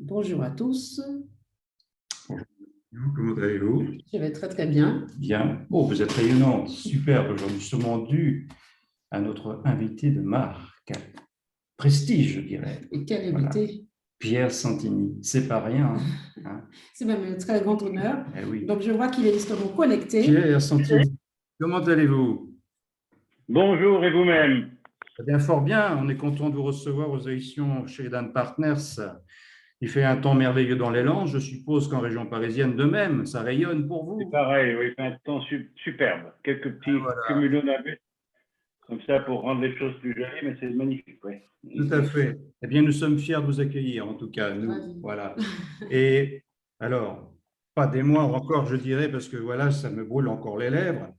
Bonjour à tous. Bonjour, comment allez-vous? Je vais très très bien. Bien. Oh, vous êtes rayonnante, superbe aujourd'hui, justement dû à notre invité de marque. Prestige, je dirais. Et quel Voilà. invité! Pierre Santini, c'est pas rien, hein. C'est même un très grand honneur. Eh oui. Donc, je vois qu'il est justement connecté. Pierre Santini, comment allez-vous? Bonjour et vous-même. Eh bien, fort bien. On est content de vous recevoir aux éditions chez Dan Partners. Il fait un temps merveilleux dans les Landes. Je suppose qu'en région parisienne, de même, ça rayonne pour C'est vous. pareil, oui, c'est un temps superbe. Quelques petits Voilà. cumulonimbus comme ça pour rendre les choses plus jolies, mais c'est magnifique, oui. Tout à fait. Eh bien, nous sommes fiers de vous accueillir, en tout cas, nous. Ravi. Voilà. Et alors, pas des moindres encore, je dirais, parce que voilà, ça me brûle encore les lèvres.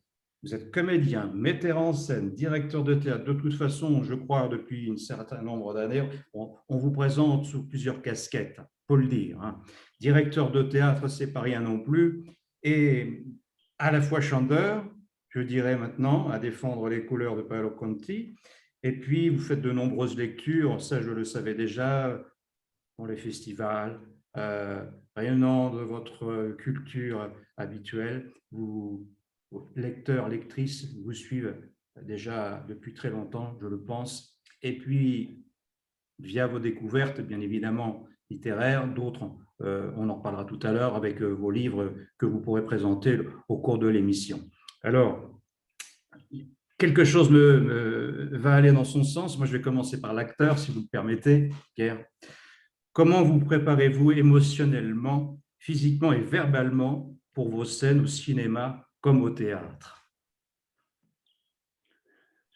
Vous êtes comédien, metteur en scène, directeur de théâtre. De toute façon, je crois, depuis un certain nombre d'années, on vous présente sous plusieurs casquettes, faut le dire, hein. Directeur de théâtre, c'est pas rien non plus. Et à la fois chanteur, je dirais maintenant, à défendre les couleurs de Paolo Conti. Et puis, vous faites de nombreuses lectures, ça je le savais déjà, dans les festivals, rayonnant de votre culture habituelle. Vos lecteurs, lectrices vous suivent déjà depuis très longtemps, je le pense. Et puis, via vos découvertes, bien évidemment, littéraires, d'autres, on en reparlera tout à l'heure avec vos livres que vous pourrez présenter au cours de l'émission. Alors, quelque chose va aller dans son sens. Moi, je vais commencer par l'acteur, si vous me permettez, Pierre. Comment vous préparez-vous émotionnellement, physiquement et verbalement pour vos scènes au cinéma comme au théâtre?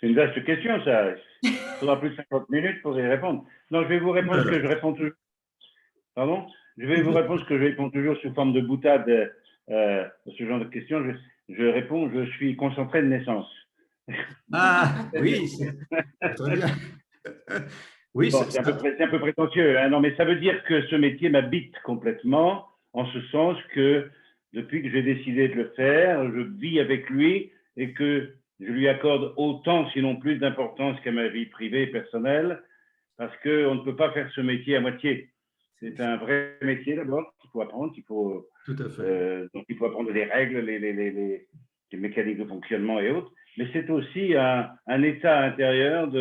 C'est une vaste question, ça. Il faudra plus de 50 minutes pour y répondre. Non, je vais vous répondre ce que je réponds toujours. Pardon? Je vais vous répondre ce que je réponds toujours sous forme de boutade ce genre de questions. Je réponds, je suis concentré de naissance. Ah, oui, c'est très bien. Oui, bon, c'est un peu prétentieux, hein. Non, mais ça veut dire que ce métier m'habite complètement, en ce sens que depuis que j'ai décidé de le faire, je vis avec lui et que je lui accorde autant, sinon plus d'importance qu'à ma vie privée et personnelle, parce qu'on ne peut pas faire ce métier à moitié. C'est un vrai métier d'abord qu'il faut apprendre, tout à fait. donc il faut apprendre les règles, les mécaniques de fonctionnement et autres, mais c'est aussi un état intérieur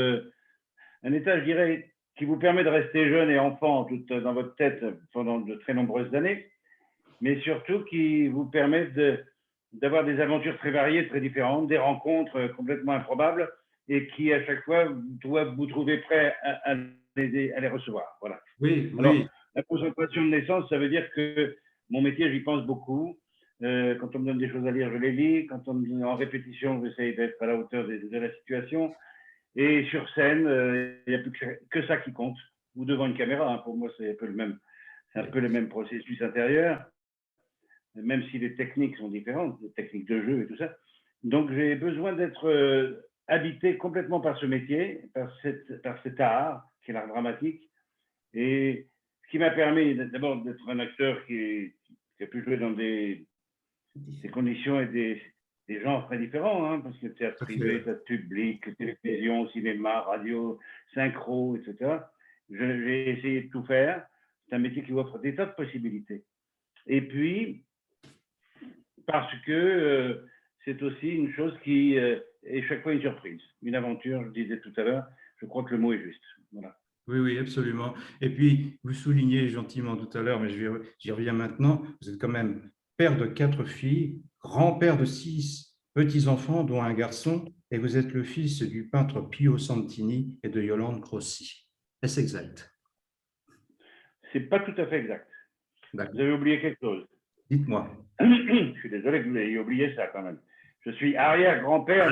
un état, je dirais, qui vous permet de rester jeune et enfant tout dans votre tête pendant de très nombreuses années, mais surtout qui vous permet d'avoir des aventures très variées, très différentes, des rencontres complètement improbables et qui, à chaque fois, doivent vous trouver prêt à les recevoir. Voilà. Oui, Alors, oui. la concentration de naissance, ça veut dire que mon métier, j'y pense beaucoup. Quand on me donne des choses à lire, je les lis. Quand on me dit en répétition, j'essaye d'être à la hauteur de la situation. Et sur scène, il n'y a plus que ça qui compte. Ou devant une caméra, hein. Pour moi, c'est un peu le même processus intérieur, même si les techniques sont différentes, les techniques de jeu et tout ça. Donc, j'ai besoin d'être habité complètement par ce métier, par cet art, qui est l'art dramatique. Et ce qui m'a permis d'abord d'être un acteur qui a pu jouer dans des conditions et des genres très différents, hein, parce que théâtre privé, théâtre public, télévision, cinéma, radio, synchro, etc. J'ai essayé de tout faire. C'est un métier qui offre des tas de possibilités. Et puis, parce que c'est aussi une chose qui est chaque fois une surprise, une aventure, je disais tout à l'heure. Je crois que le mot est juste. Voilà. Oui, oui, absolument. Et puis, vous soulignez gentiment tout à l'heure, mais j'y reviens maintenant, vous êtes quand même père de 4 filles, grand-père de 6 petits-enfants, dont un garçon, et vous êtes le fils du peintre Pio Santini et de Yolande Crossi. Est-ce exact? C'est pas tout à fait exact. D'accord. Vous avez oublié quelque chose. Dites-moi. Je suis désolé que vous ayez oublié ça quand même. Je suis arrière-grand-père.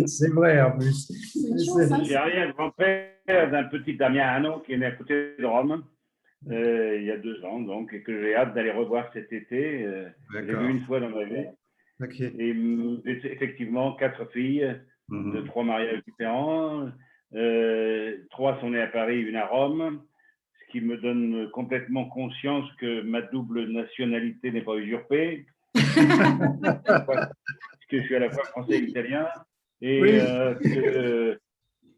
C'est vrai en plus. Je suis arrière-grand-père d'un petit Damiano qui est né à côté de Rome il y a 2 ans, donc, et que j'ai hâte d'aller revoir cet été. J'ai vu une fois dans ma vie. Okay. Et effectivement, 4 filles de 3 mariages différents. 3 sont nées à Paris, une à Rome, ce qui me donne complètement conscience que ma double nationalité n'est pas usurpée. Parce que je suis à la fois français et italien. Et, oui.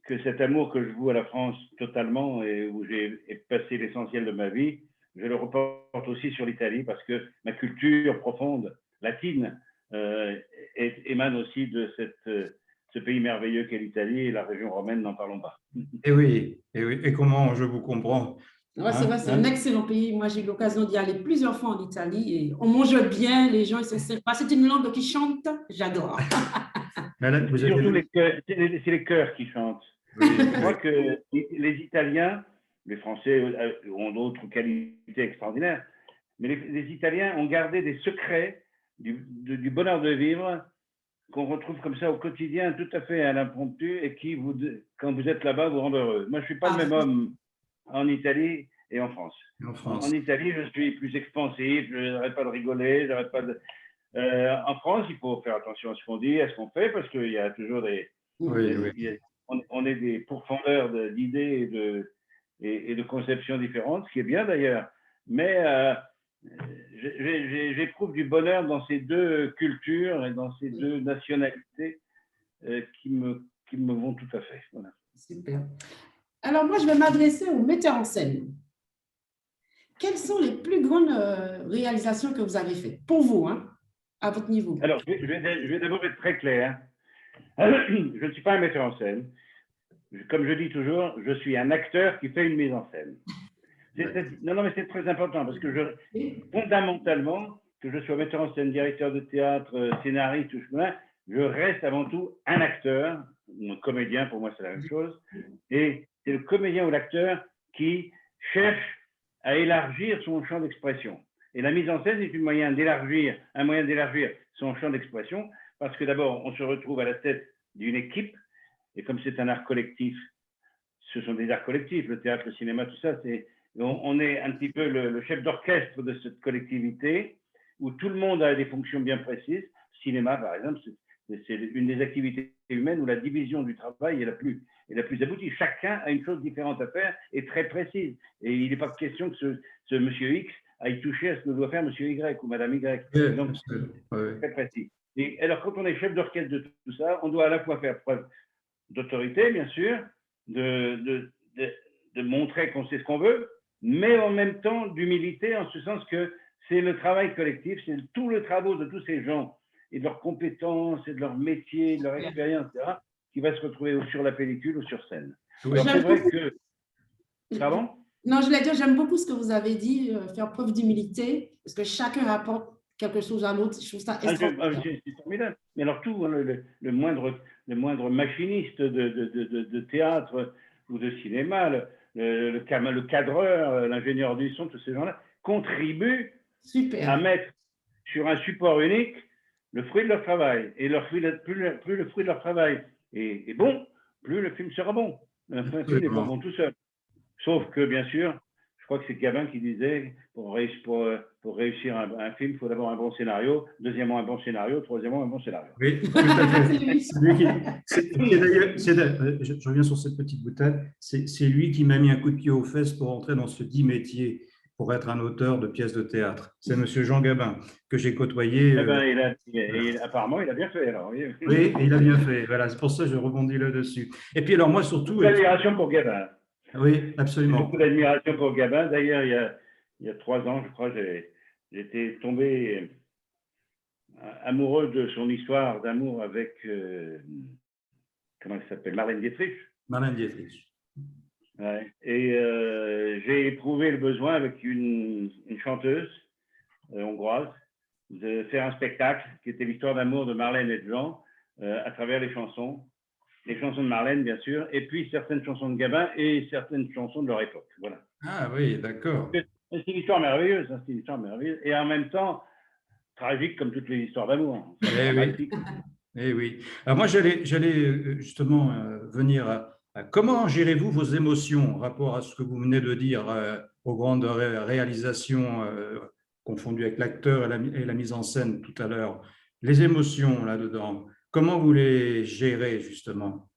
que cet amour que je voue à la France totalement et où j'ai passé l'essentiel de ma vie, je le reporte aussi sur l'Italie parce que ma culture profonde latine émane aussi de ce pays merveilleux qu'est l'Italie et la région romaine, n'en parlons pas. Et oui, et oui. Et comment je vous comprends. Ouais, c'est vrai, c'est un excellent pays. Moi, j'ai eu l'occasion d'y aller plusieurs fois en Italie et on mange bien, les gens ils sont sympas. C'est une langue qui chante, j'adore. Mais là, vous avez Surtout vu- c'est les chœurs qui chantent. Oui, Je crois que les Italiens, les Français ont d'autres qualités extraordinaires, mais les Italiens ont gardé des secrets du bonheur de vivre qu'on retrouve comme ça au quotidien, tout à fait à l'impromptu, et qui, quand vous êtes là-bas, vous rend heureux. Moi, je ne suis pas le même homme en Italie et en France. En France. En Italie, je suis plus expansif, je n'arrête pas de rigoler, j'arrête pas de... en France, il faut faire attention à ce qu'on dit, à ce qu'on fait, parce qu'il y a toujours on est des pourfendeurs d'idées et de conceptions différentes, ce qui est bien d'ailleurs. Mais j'éprouve du bonheur dans ces deux cultures et dans ces deux nationalités qui me vont tout à fait. Voilà. Super. Alors, moi, je vais m'adresser aux metteurs en scène. Quelles sont les plus grandes réalisations que vous avez faites pour vous, hein, à votre niveau? Alors, je vais d'abord être très clair. Je ne suis pas un metteur en scène. Comme je dis toujours, je suis un acteur qui fait une mise en scène. Non, mais c'est très important parce que fondamentalement, que je sois metteur en scène, directeur de théâtre, scénariste, tout ça, je reste avant tout un acteur, un comédien, pour moi c'est la même chose, et c'est le comédien ou l'acteur qui cherche à élargir son champ d'expression. Et la mise en scène est un moyen d'élargir son champ d'expression, parce que d'abord, on se retrouve à la tête d'une équipe, et comme c'est un art collectif, ce sont des arts collectifs, le théâtre, le cinéma, tout ça, on est un petit peu le chef d'orchestre de cette collectivité, où tout le monde a des fonctions bien précises. Le cinéma, par exemple, c'est une des activités humaines où la division du travail est la plus aboutie. Chacun a une chose différente à faire et très précise. Et il n'est pas question que ce monsieur X aille toucher à ce que doit faire monsieur Y ou madame Y. Donc, c'est très précis. Et alors, quand on est chef d'orchestre de tout ça, on doit à la fois faire preuve d'autorité, bien sûr, de montrer qu'on sait ce qu'on veut, mais en même temps d'humilité, en ce sens que c'est le travail collectif, c'est tout le travail de tous ces gens et de leurs compétences et de leur métier, de leur expérience, etc., qui va se retrouver ou sur la pellicule ou sur scène. Alors, c'est vrai que... Pardon? Non, je voulais dire, j'aime beaucoup ce que vous avez dit, faire preuve d'humilité, parce que chacun apporte quelque chose à l'autre. Je trouve ça extraordinaire. C'est formidable. Mais alors, tout, hein, le moindre machiniste de théâtre ou de cinéma, le cadreur, l'ingénieur du son, tous ces gens-là, contribuent à mettre sur un support unique le fruit de leur travail. Et plus le fruit de leur travail est bon, plus le film sera bon. Un film n'est pas bon tout seul. Sauf que, bien sûr, je crois que c'est Gabin qui disait, pour réussir un film, il faut d'abord un bon scénario, deuxièmement un bon scénario, troisièmement un bon scénario. Oui, tout à fait. Je reviens sur cette petite boutade. C'est lui qui m'a mis un coup de pied aux fesses pour entrer dans ce dit métier, pour être un auteur de pièces de théâtre. C'est monsieur Jean Gabin, que j'ai côtoyé. Apparemment, il a bien fait. Alors, oui, il a bien fait. Voilà, c'est pour ça que je rebondis là-dessus. Et puis, alors, moi, surtout. Beaucoup d'admiration pour Gabin. Oui, absolument. Beaucoup d'admiration pour Gabin. D'ailleurs, il y a 3 ans, je crois, j'étais tombé amoureux de son histoire d'amour avec, comment elle s'appelle, Marlène Dietrich. Marlène Dietrich. Ouais. Et j'ai éprouvé le besoin avec une chanteuse hongroise de faire un spectacle qui était l'histoire d'amour de Marlène et de Jean à travers les chansons de Marlène, bien sûr, et puis certaines chansons de Gabin et certaines chansons de leur époque. Voilà. Ah oui, d'accord. C'est une histoire merveilleuse, hein, c'est une histoire merveilleuse, et en même temps tragique comme toutes les histoires d'amour. Eh oui. Alors moi, j'allais justement venir à comment gérez-vous vos émotions en rapport à ce que vous venez de dire aux grandes réalisations confondues avec l'acteur et la mise en scène tout à l'heure. Les émotions là-dedans, comment vous les gérez justement?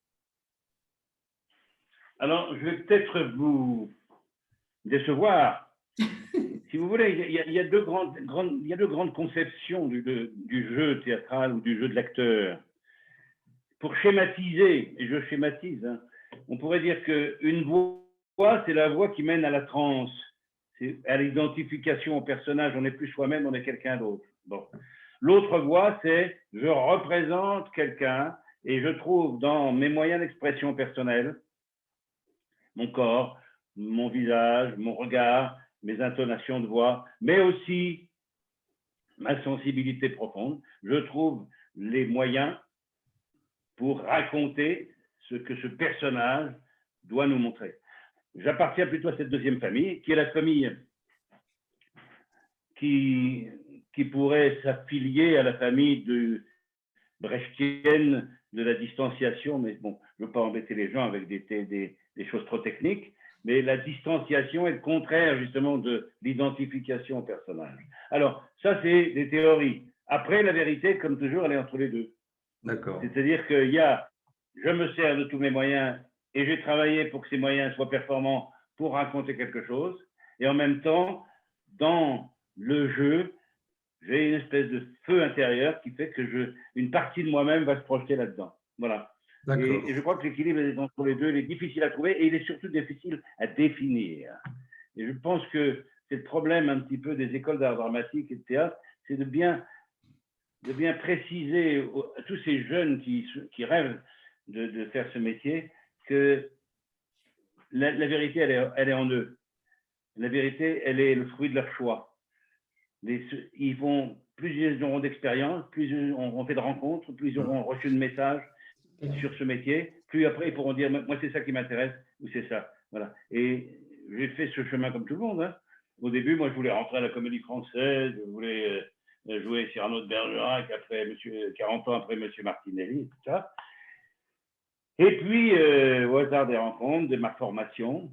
Alors, je vais peut-être vous décevoir. Si vous voulez, il y a deux grandes conceptions du jeu théâtral ou du jeu de l'acteur. Pour schématiser, et je schématise, hein, on pourrait dire qu'une voix, c'est la voix qui mène à la transe, c'est à l'identification au personnage. On n'est plus soi-même, on est quelqu'un d'autre. Bon. L'autre voix, c'est je représente quelqu'un et je trouve dans mes moyens d'expression personnelle, mon corps, mon visage, mon regard, mes intonations de voix, mais aussi ma sensibilité profonde, je trouve les moyens pour raconter ce que ce personnage doit nous montrer. J'appartiens plutôt à cette deuxième famille, qui est la famille qui pourrait s'affilier à la famille brechtienne de la distanciation, mais bon, je ne veux pas embêter les gens avec des choses trop techniques, mais la distanciation est le contraire justement de l'identification au personnage. Alors, ça, c'est des théories. Après, la vérité, comme toujours, elle est entre les deux. D'accord. C'est-à-dire qu'il y a, je me sers de tous mes moyens et j'ai travaillé pour que ces moyens soient performants pour raconter quelque chose. Et en même temps, dans le jeu, j'ai une espèce de feu intérieur qui fait que une partie de moi-même va se projeter là-dedans. Voilà. Et je crois que l'équilibre entre les deux, il est difficile à trouver et il est surtout difficile à définir. Et je pense que c'est le problème un petit peu des écoles d'art dramatique et de théâtre, c'est de bien préciser à tous ces jeunes qui rêvent de faire ce métier que la vérité, elle est en eux. La vérité, elle est le fruit de leur choix. Plus ils auront d'expérience, plus ils auront fait de rencontres, plus ils auront reçu de messages sur ce métier, plus après ils pourront dire moi c'est ça qui m'intéresse ou c'est ça. Voilà. Et j'ai fait ce chemin comme tout le monde. Hein. Au début, moi je voulais rentrer à la Comédie Française, je voulais jouer Cyrano de Bergerac, 40 ans après Monsieur Martinelli, et tout ça. Et puis, au hasard des rencontres, de ma formation,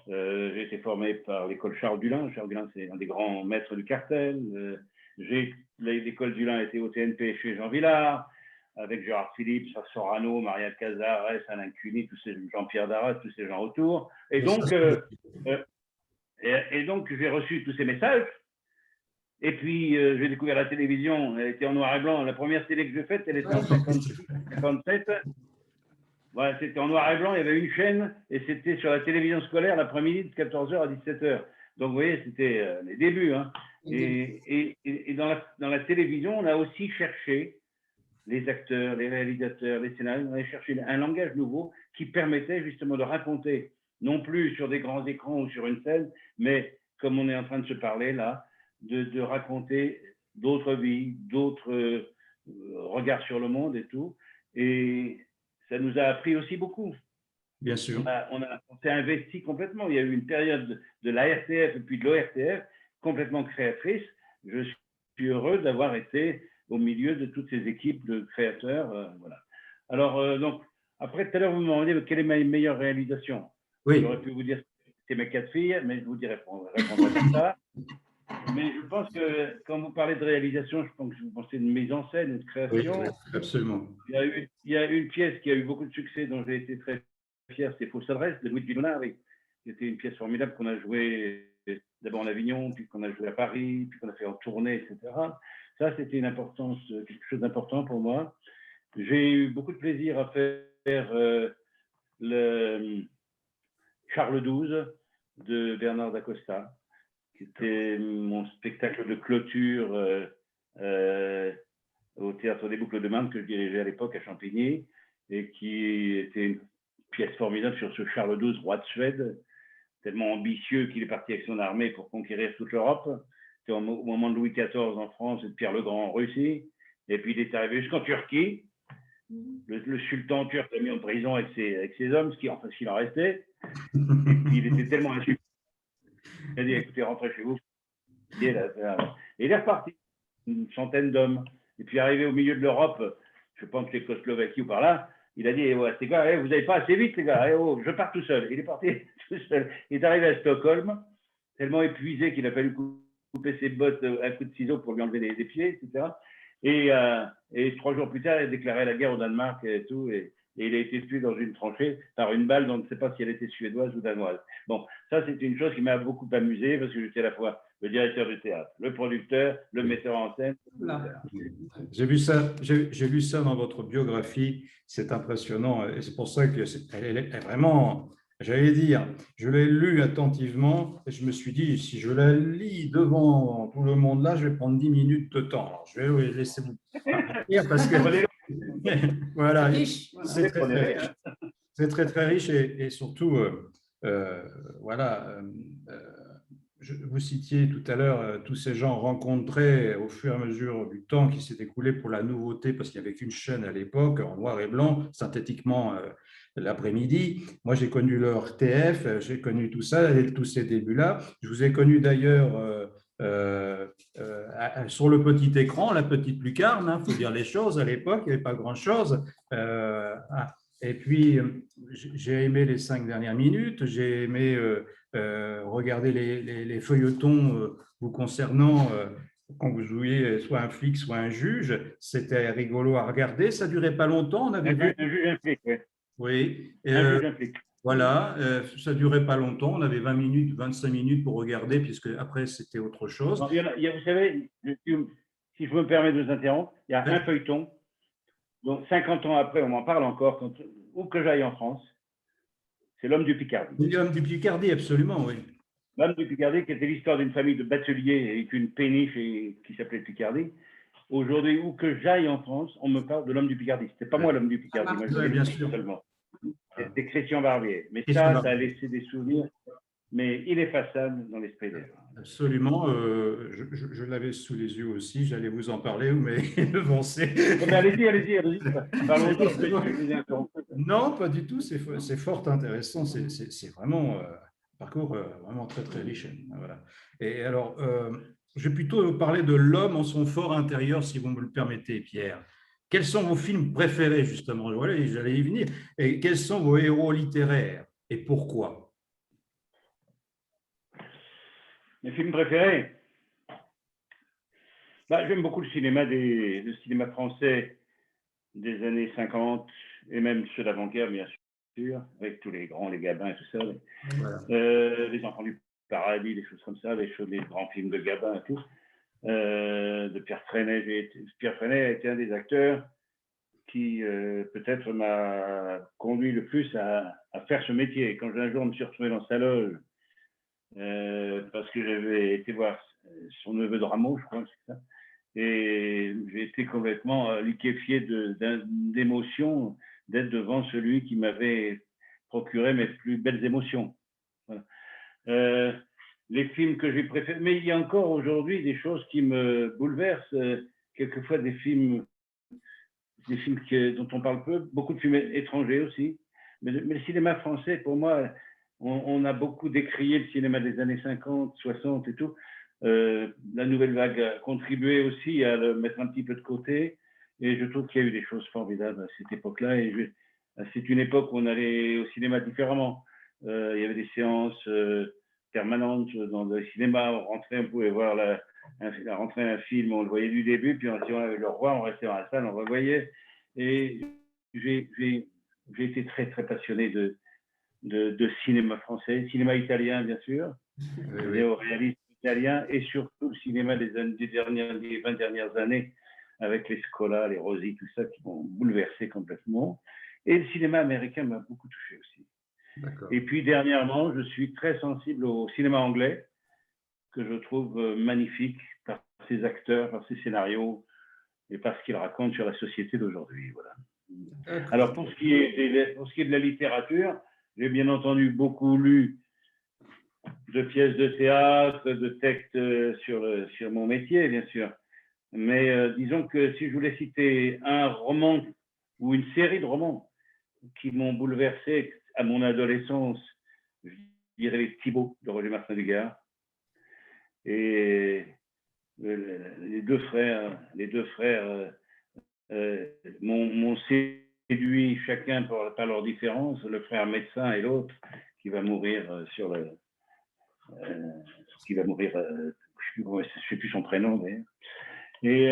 j'ai été formé par l'école Charles Dulin. Charles Dulin, c'est un des grands maîtres du cartel. L'école Dulin était au TNP chez Jean Villard, avec Gérard Philippe, Sorano, Maria Cazares, Alain Cuny, Jean-Pierre Darras, tous ces gens autour. Et donc, j'ai reçu tous ces messages. Et puis, j'ai découvert la télévision. Elle était en noir et blanc. La première télé que j'ai faite, elle était en 57. Voilà, c'était en noir et blanc, il y avait une chaîne et c'était sur la télévision scolaire l'après-midi de 14h à 17h. Donc, vous voyez, c'était les débuts. Hein. Et dans la télévision, on a aussi cherché les acteurs, les réalisateurs, les scénaristes, on a cherché un langage nouveau qui permettait justement de raconter, non plus sur des grands écrans ou sur une scène, mais comme on est en train de se parler là, de raconter d'autres vies, d'autres regards sur le monde et tout. Et ça nous a appris aussi beaucoup. Bien sûr. On s'est investi complètement. Il y a eu une période de la RTF et puis de l'ORTF complètement créatrice. Je suis heureux d'avoir été au milieu de toutes ces équipes de créateurs. Voilà. Alors, donc, après, tout à l'heure, vous me demandez quelle est ma meilleure réalisation. Oui. J'aurais pu vous dire que c'est mes 4 filles, mais je vous répondrai à ça. Mais je pense que quand vous parlez de réalisation, je pense que vous pensez de mise en scène, de création. Oui, absolument. Il y a une pièce qui a eu beaucoup de succès, dont j'ai été très fier, c'est Fausse adresse de Luigi Lunari. C'était une pièce formidable qu'on a jouée d'abord en Avignon, puis qu'on a joué à Paris, puis qu'on a fait en tournée, etc. Ça, c'était quelque chose d'important pour moi. J'ai eu beaucoup de plaisir à faire le Charles XII de Bernard d'Acosta, qui était mon spectacle de clôture au Théâtre des Boucles de Marne que je dirigeais à l'époque à Champigny, et qui était une pièce formidable sur ce Charles XII, roi de Suède, tellement ambitieux qu'il est parti avec son armée pour conquérir toute l'Europe. C'était au moment de Louis XIV en France et de Pierre le Grand en Russie. Et puis il est arrivé jusqu'en Turquie. Le sultan turc l'a mis en prison avec ses hommes, ce qu'il en restait. Et puis il était tellement insulté. Il a dit écoutez, rentrez chez vous. Et il est reparti, une centaine d'hommes. Et puis arrivé au milieu de l'Europe, je pense que Tchécoslovaquie ou par là, il a dit ouais, les gars, vous n'allez pas assez vite, les gars, je pars tout seul. Il est parti tout seul. Il est arrivé à Stockholm, tellement épuisé qu'il a fallu couper ses bottes à coups de ciseaux pour lui enlever les pieds, etc. Et 3 jours plus tard, il a déclaré la guerre au Danemark et tout. Et et il a été tué dans une tranchée par une balle dont on ne sait pas si elle était suédoise ou danoise. Bon, ça, c'est une chose qui m'a beaucoup amusé parce que j'étais à la fois le directeur du théâtre, le producteur, le metteur en scène. J'ai vu ça, j'ai lu ça dans votre biographie, c'est impressionnant et c'est pour ça que elle est vraiment, j'allais dire, je l'ai lu attentivement et je me suis dit, si je la lis devant tout le monde là, je vais prendre 10 minutes de temps. Alors, je vais laisser vous lire parce que voilà, c'est très, très riche. C'est très, très riche et surtout, voilà, vous citiez tout à l'heure tous ces gens rencontrés au fur et à mesure du temps qui s'est écoulé pour la nouveauté, parce qu'il n'y avait qu'une chaîne à l'époque, en noir et blanc, synthétiquement l'après-midi. Moi, j'ai connu le RTF, j'ai connu tout ça, tous ces débuts-là. Je vous ai connu d'ailleurs sur le petit écran, la petite lucarne, il faut dire les choses, à l'époque, il n'y avait pas grand-chose. Et puis, j'ai aimé les 5 dernières minutes, j'ai aimé regarder les feuilletons vous concernant quand vous jouiez soit un flic, soit un juge. C'était rigolo à regarder. Ça ne durait pas longtemps. On avait Un juge, un flic, oui. Oui. Un juge, un flic. Voilà, ça ne durait pas longtemps. On avait 20 minutes, 25 minutes pour regarder, puisque après, c'était autre chose. Non, vous savez, si je me permets de vous interrompre, il y a un feuilleton, donc 50 ans après, on m'en parle encore, où que j'aille en France, c'est L'Homme du Picardie. L'Homme du Picardie, absolument, oui. L'Homme du Picardie, qui était l'histoire d'une famille de bateliers avec une péniche qui s'appelait Picardie. Aujourd'hui, où que j'aille en France, on me parle de L'Homme du Picardie. Ce n'était pas moi l'Homme du Picardie, moi je l'ai bien dit sûr. seulement. C'était Christian Barbier. Mais ça a laissé des souvenirs, mais ineffaçables dans l'esprit des gens. Absolument, je l'avais sous les yeux aussi, j'allais vous en parler, vous m'avez devancé. Allez-y. Non, pas du tout, c'est fort intéressant, c'est vraiment un parcours vraiment très très riche. Voilà. Et alors, je vais plutôt parler de l'homme en son fort intérieur, si vous me le permettez, Pierre. Quels sont vos films préférés, justement? Voilà, j'allais y venir. Et quels sont vos héros littéraires et pourquoi? Mes films préférés, j'aime beaucoup le cinéma français des années 50 et même ceux d'avant-guerre, bien sûr, avec tous les grands, les Gabin et tout ça. Voilà. Les Enfants du Paradis, des choses comme ça, les grands films de Gabin et tout. De Pierre Freinet. Pierre Freinet a été un des acteurs qui peut-être m'a conduit le plus à faire ce métier. Quand un jour je me suis retrouvé dans sa loge, parce que j'avais été voir son neveu de Rameau, je crois, c'est ça. Et j'ai été complètement liquéfié d'émotion d'être devant celui qui m'avait procuré mes plus belles émotions. Voilà. Les films que j'ai préférés, mais il y a encore aujourd'hui des choses qui me bouleversent, quelquefois des films dont on parle peu, beaucoup de films étrangers aussi, mais le cinéma français, pour moi, on a beaucoup décrié le cinéma des années 50, 60 et tout. La nouvelle vague a contribué aussi à le mettre un petit peu de côté, et je trouve qu'il y a eu des choses formidables à cette époque-là, et c'est une époque où on allait au cinéma différemment. Il y avait des séances permanentes dans le cinéma, on pouvait voir la rentrée d'un film, on le voyait du début, puis si on avait le revoir, on restait dans la salle, on revoyait, et j'ai été très très passionné de cinéma français, cinéma italien bien sûr, néo-réalisme italien, et surtout le cinéma des 20 dernières années, avec les Scola, les Rosi, tout ça, qui m'ont bouleversé complètement. Et le cinéma américain m'a beaucoup touché aussi. Et puis dernièrement, je suis très sensible au cinéma anglais, que je trouve magnifique par ses acteurs, par ses scénarios, et par ce qu'il raconte sur la société d'aujourd'hui. Voilà. Alors, pour ce qui est de la littérature, j'ai bien entendu beaucoup lu de pièces de théâtre, de textes sur mon métier, bien sûr. Mais disons que si je voulais citer un roman ou une série de romans qui m'ont bouleversé à mon adolescence, je dirais Thibaut de Roger Martin du Gard. Et les deux frères m'ont séduit chacun par leurs différences, le frère médecin et l'autre qui va mourir je ne sais plus son prénom d'ailleurs. Et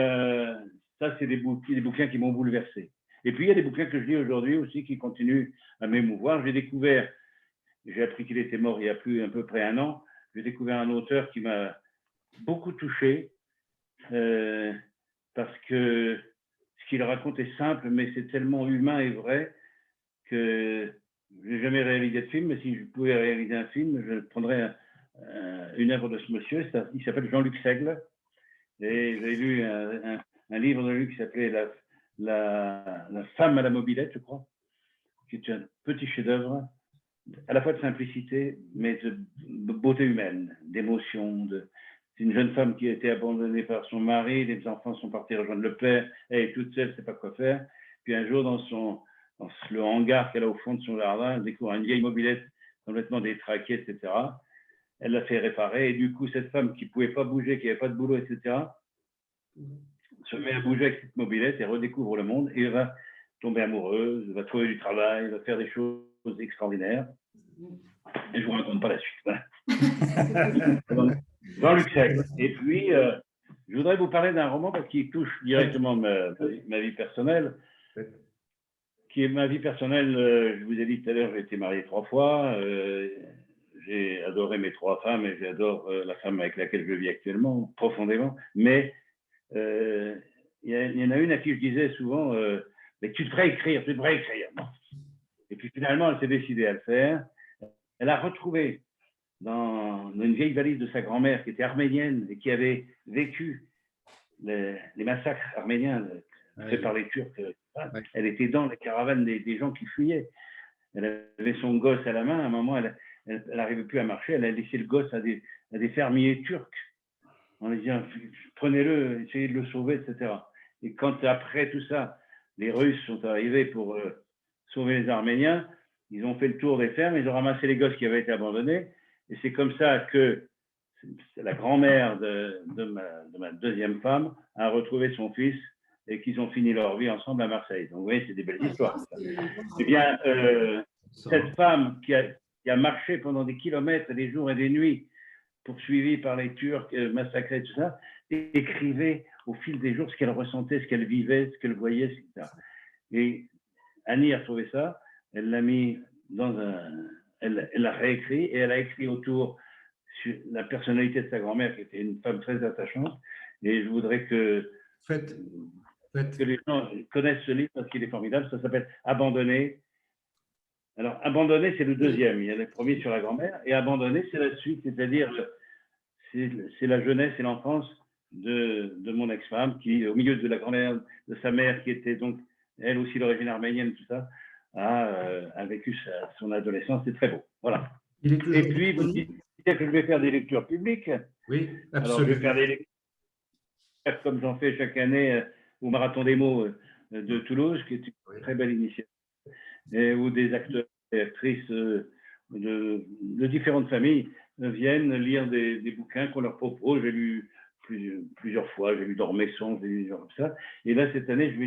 ça, c'est des bouquins qui m'ont bouleversé. Et puis, il y a des bouquins que je lis aujourd'hui aussi qui continuent à m'émouvoir. J'ai appris qu'il était mort il y a plus à peu près un an. J'ai découvert un auteur qui m'a beaucoup touché parce que ce qu'il raconte est simple, mais c'est tellement humain et vrai que je n'ai jamais réalisé de film, mais si je pouvais réaliser un film, je prendrais une œuvre de ce monsieur. Il s'appelle Jean-Luc Seigle. Et j'ai lu un livre de lui qui s'appelait la femme à la mobilette, je crois, qui est un petit chef-d'œuvre, à la fois de simplicité, mais de beauté humaine, d'émotion. C'est une jeune femme qui a été abandonnée par son mari, les enfants sont partis rejoindre le père, elle est toute seule, elle ne sait pas quoi faire. Puis un jour, dans le hangar qu'elle a au fond de son jardin, elle découvre une vieille mobilette complètement détraquée, etc. Elle l'a fait réparer, et du coup, cette femme qui ne pouvait pas bouger, qui n'avait pas de boulot, etc., se met à bouger avec cette mobilette et redécouvre le monde, et elle va tomber amoureuse, va trouver du travail, va faire des choses extraordinaires. Et je ne vous raconte pas la suite. Jean-Luc Seigle. Et puis, je voudrais vous parler d'un roman parce qu'il touche directement ma vie personnelle. Qui est ma vie personnelle, je vous ai dit tout à l'heure, j'ai été marié 3 fois. J'ai adoré mes 3 femmes et j'adore la femme avec laquelle je vis actuellement, profondément. Mais il y en a une à qui je disais souvent mais tu devrais écrire. Non. Et puis finalement, elle s'est décidée à le faire. Elle a retrouvé dans une vieille valise de sa grand-mère qui était arménienne et qui avait vécu les massacres arméniens faits par les Turcs. Elle était dans la caravane des gens qui fuyaient. Elle avait son gosse à la main. À un moment, elle n'arrivait plus à marcher. Elle a laissé le gosse à des fermiers turcs en lui disant prenez-le, essayez de le sauver, etc. Et quand après tout ça, les Russes sont arrivés pour sauver les Arméniens, ils ont fait le tour des fermes, ils ont ramassé les gosses qui avaient été abandonnés. Et c'est comme ça que la grand-mère de ma deuxième femme a retrouvé son fils et qu'ils ont fini leur vie ensemble à Marseille. Donc, vous voyez, c'est des belles histoires. Eh bien, cette femme qui a marché pendant des kilomètres, des jours et des nuits, poursuivie par les Turcs, massacrée, tout ça, écrivait au fil des jours ce qu'elle ressentait, ce qu'elle vivait, ce qu'elle voyait, etc. Et Annie a retrouvé ça, elle l'a mis dans elle l'a réécrit et elle a écrit autour sur la personnalité de sa grand-mère qui était une femme très attachante. Et je voudrais que les gens connaissent ce livre parce qu'il est formidable. Ça s'appelle Abandonné. Alors, Abandonné, c'est le deuxième. Il y a le premier sur la grand-mère et Abandonné, c'est la suite, c'est-à-dire c'est la jeunesse et l'enfance de mon ex-femme qui, au milieu de la grand-mère, de sa mère qui était donc elle aussi d'origine arménienne, tout ça, a vécu son adolescence. C'est très beau. Voilà. Il est toujours et puis, vous dites que je vais faire des lectures publiques. Oui, absolument. Alors, je vais faire des lectures comme j'en fais chaque année au Marathon des mots de Toulouse, qui est une très belle initiative, où des acteurs et actrices de différentes familles viennent lire des bouquins qu'on leur propose. J'ai lu plusieurs fois, j'ai lu Dormesson, j'ai lu comme ça. Et là, cette année, je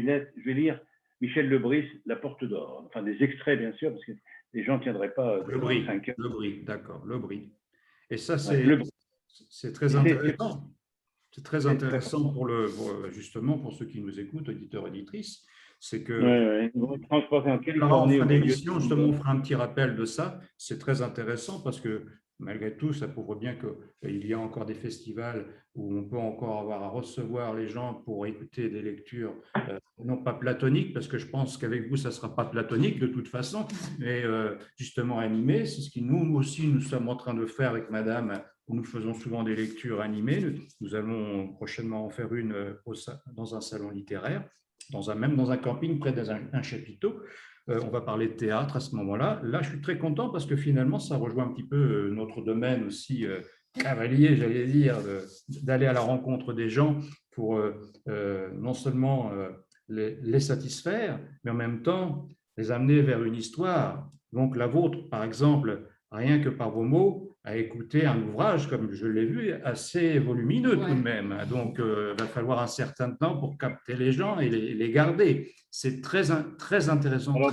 vais lire Michel Lebris, La Porte d'Or. Enfin, des extraits, bien sûr, parce que les gens ne tiendraient pas Le Brie, 5 heures. Le Brie, d'accord, Le Brie. Et ça, c'est très intéressant. C'est très intéressant justement pour ceux qui nous écoutent, auditeurs, auditrices. C'est que en fin d'émission, justement, on fera un petit rappel de ça. C'est très intéressant parce que malgré tout, ça prouve bien qu'il y a encore des festivals où on peut encore avoir à recevoir les gens pour écouter des lectures, non pas platoniques, parce que je pense qu'avec vous, ça ne sera pas platonique de toute façon, mais justement animé. C'est ce que nous aussi, nous sommes en train de faire avec madame, où nous faisons souvent des lectures animées. Nous allons prochainement en faire une dans un salon littéraire, même dans un camping près d'un chapiteau. On va parler de théâtre à ce moment-là. Là, je suis très content parce que finalement, ça rejoint un petit peu notre domaine aussi cavalier, j'allais dire, d'aller à la rencontre des gens pour non seulement les satisfaire, mais en même temps les amener vers une histoire. Donc la vôtre, par exemple, rien que par vos mots, à écouter un ouvrage, comme je l'ai vu, assez volumineux tout de même. Donc, il va falloir un certain temps pour capter les gens et les garder. C'est très intéressant. Alors,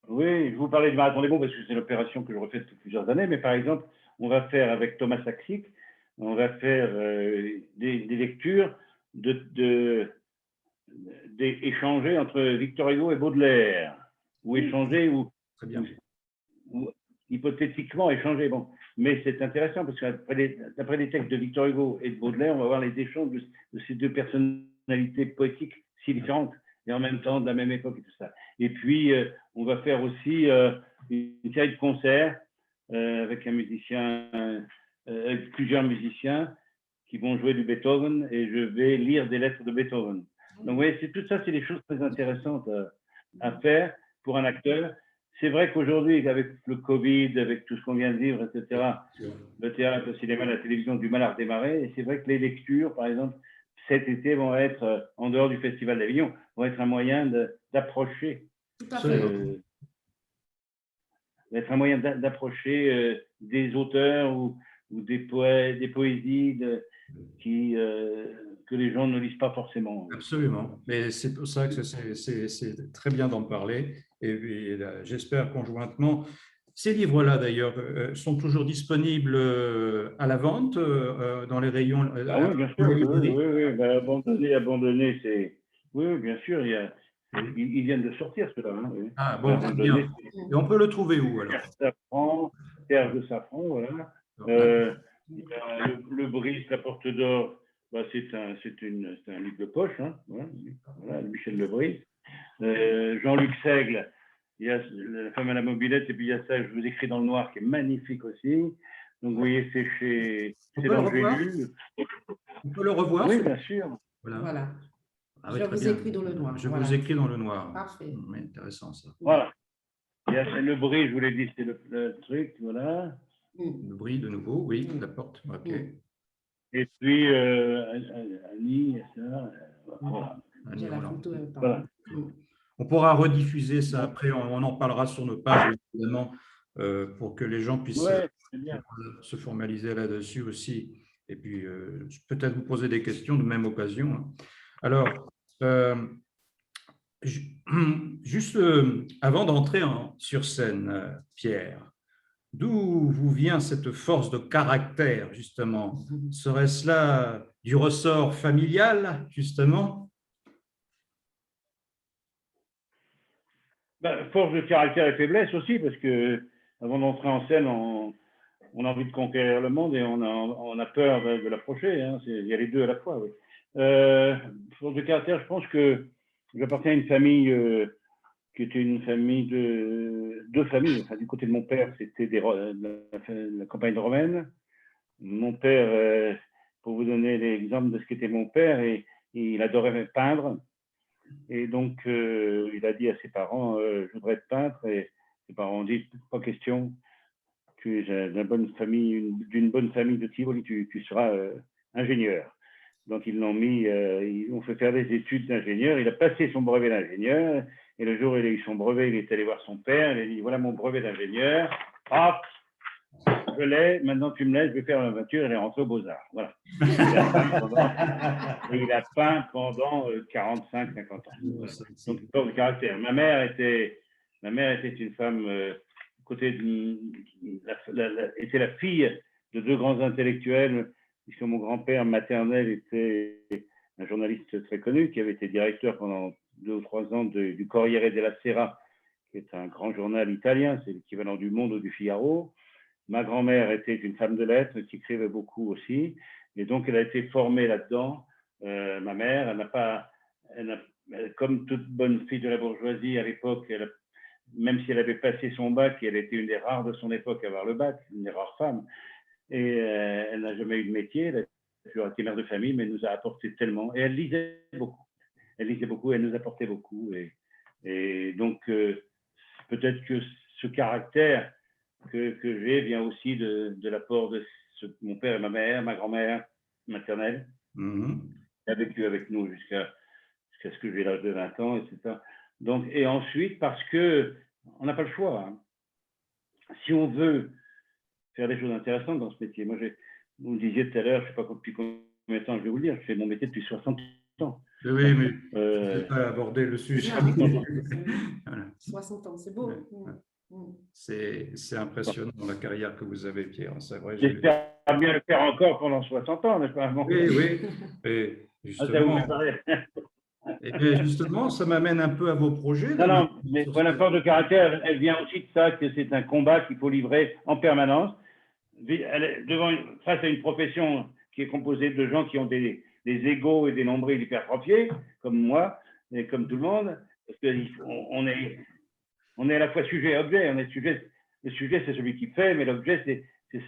oui, je vous parlais du Marathon des mots parce que c'est une opération que je refais depuis plusieurs années, mais par exemple, on va faire avec Thomas Saxic, on va faire des lectures de échanger entre Victor Hugo et Baudelaire, ou échanger, Très bien. ou hypothétiquement échanger. Bon. Mais c'est intéressant parce qu'après les textes de Victor Hugo et de Baudelaire, on va voir les échanges de ces deux personnalités poétiques si différentes et en même temps de la même époque et tout ça. Et puis, on va faire aussi une série de concerts avec un musicien, avec plusieurs musiciens qui vont jouer du Beethoven et je vais lire des lettres de Beethoven. Donc, vous voyez, tout ça, c'est des choses très intéressantes à faire pour un acteur. C'est vrai qu'aujourd'hui, avec le Covid, avec tout ce qu'on vient de vivre, etc., le théâtre, le cinéma, la télévision ont du mal à redémarrer. Et c'est vrai que les lectures, par exemple, cet été, vont être, en dehors du Festival d'Avignon, vont être un moyen d'approcher. D'être un moyen d'approcher des auteurs ou des poètes, des poésies que les gens ne lisent pas forcément. Absolument. Mais c'est pour ça que c'est très bien d'en parler. Et j'espère conjointement. Ces livres-là, d'ailleurs, sont toujours disponibles à la vente dans les rayons. Ah oui, bien sûr. Oui. Ben, abandonné, c'est. Oui, bien sûr. Ils viennent de sortir, ceux-là. Hein, oui. Ah, bon, très bien. Et on peut le trouver où, alors? Terre de Safran, voilà. Le Brise, la Porte d'Or, bah, c'est un livre de poche, hein, voilà, Michel Le Brise. Jean-Luc Seigle, il y a La femme à la mobilette, et puis il y a ça, Je vous écris dans le noir, qui est magnifique aussi. Donc, vous voyez, c'est dans J'ai lu. On peut le revoir? Oui, bien sûr. Voilà. Ah, oui, Je vous écris dans le noir. Je vous écris dans le noir. Parfait. Intéressant, ça. Voilà. Il y a Le Bris, je vous l'ai dit, c'est le truc, voilà. Le Bris, de nouveau, oui, la porte. Ok. Et puis, Annie, ça, voilà. J'ai la photo. Voilà. On pourra rediffuser ça après, on en parlera sur nos pages, évidemment, pour que les gens puissent se formaliser là-dessus aussi. Et puis, peut-être vous poser des questions de même occasion. Alors, juste avant d'entrer sur scène, Pierre, d'où vous vient cette force de caractère, justement? Serait-ce là du ressort familial, justement? Force de caractère et faiblesse aussi, parce que avant d'entrer en scène, on a envie de conquérir le monde et on a peur de l'approcher. Hein. Il y a les deux à la fois. Oui. Force de caractère, je pense que j'appartiens à une famille qui était une famille de deux familles. Enfin, du côté de mon père, c'était la campagne romaine. Mon père, pour vous donner l'exemple de ce qu'était mon père, il adorait peindre. Et donc, il a dit à ses parents, je voudrais être peintre. Et ses parents ont dit, pas question, tu es d'une bonne famille de Tivoli, tu seras ingénieur. Donc, ils ont fait faire des études d'ingénieur. Il a passé son brevet d'ingénieur. Et le jour où il a eu son brevet, il est allé voir son père. Il a dit, voilà mon brevet d'ingénieur. Hop, je l'ai. Maintenant, tu me laisses, je vais faire la voiture. Il est rentré aux Beaux-Arts. Voilà. Il a peint pendant 45-50 ans. Voilà. Donc, force de caractère. Ma mère était une femme, était la fille de deux grands intellectuels, puisque mon grand-père maternel était un journaliste très connu, qui avait été directeur pendant 2 ou 3 ans du Corriere della Sera, qui est un grand journal italien, c'est l'équivalent du Monde ou du Figaro. Ma grand-mère était une femme de lettres qui écrivait beaucoup aussi, et donc elle a été formée là-dedans. Ma mère, comme toute bonne fille de la bourgeoisie à l'époque, même si elle avait passé son bac, elle était une des rares de son époque à avoir le bac, une des rares femmes, et elle n'a jamais eu de métier, elle a toujours été mère de famille, mais elle nous a apporté tellement, et elle lisait beaucoup, elle nous apportait beaucoup, et donc peut-être que ce caractère que j'ai vient aussi de l'apport de mon père et ma mère, ma grand-mère maternelle, qui a vécu avec nous jusqu'à ce que j'ai l'âge de 20 ans, etc. Donc, et ensuite, parce qu'on n'a pas le choix. Hein. Si on veut faire des choses intéressantes dans ce métier, moi, vous me disiez tout à l'heure, je ne sais pas depuis combien de temps je vais vous le dire, je fais mon métier depuis 60 ans. Oui, mais je ne vais pas aborder le sujet. 60 ans, c'est beau. C'est impressionnant la carrière que vous avez, Pierre. C'est vrai. J'espère bien le faire encore pendant 60 ans, n'est-ce pas? Oui. Et justement, Et bien justement, ça m'amène un peu à vos projets. Non, là, non, mais la force de caractère, elle vient aussi de ça, que c'est un combat qu'il faut livrer en permanence. Face à une profession qui est composée de gens qui ont des égos et des nombrils hypertrophiés, comme moi, et comme tout le monde, parce qu'on est à la fois sujet et objet. Le sujet, c'est celui qui fait, mais l'objet, c'est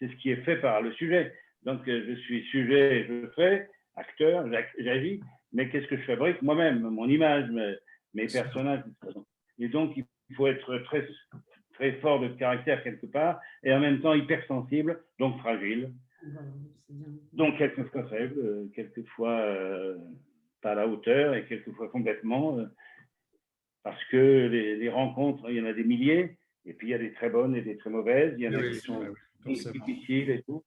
ce qui est fait par le sujet. Donc, je suis sujet, je fais, acteur, j'agis, mais qu'est-ce que je fabrique moi-même, mon image, mes personnages. Et donc, il faut être très, très fort de caractère quelque part, et en même temps hypersensible, donc fragile. Donc, quelquefois faible, quelquefois pas à la hauteur, et quelquefois complètement, parce que les rencontres, il y en a des milliers, et puis il y a des très bonnes et des très mauvaises, il y en a qui sont difficiles et tout.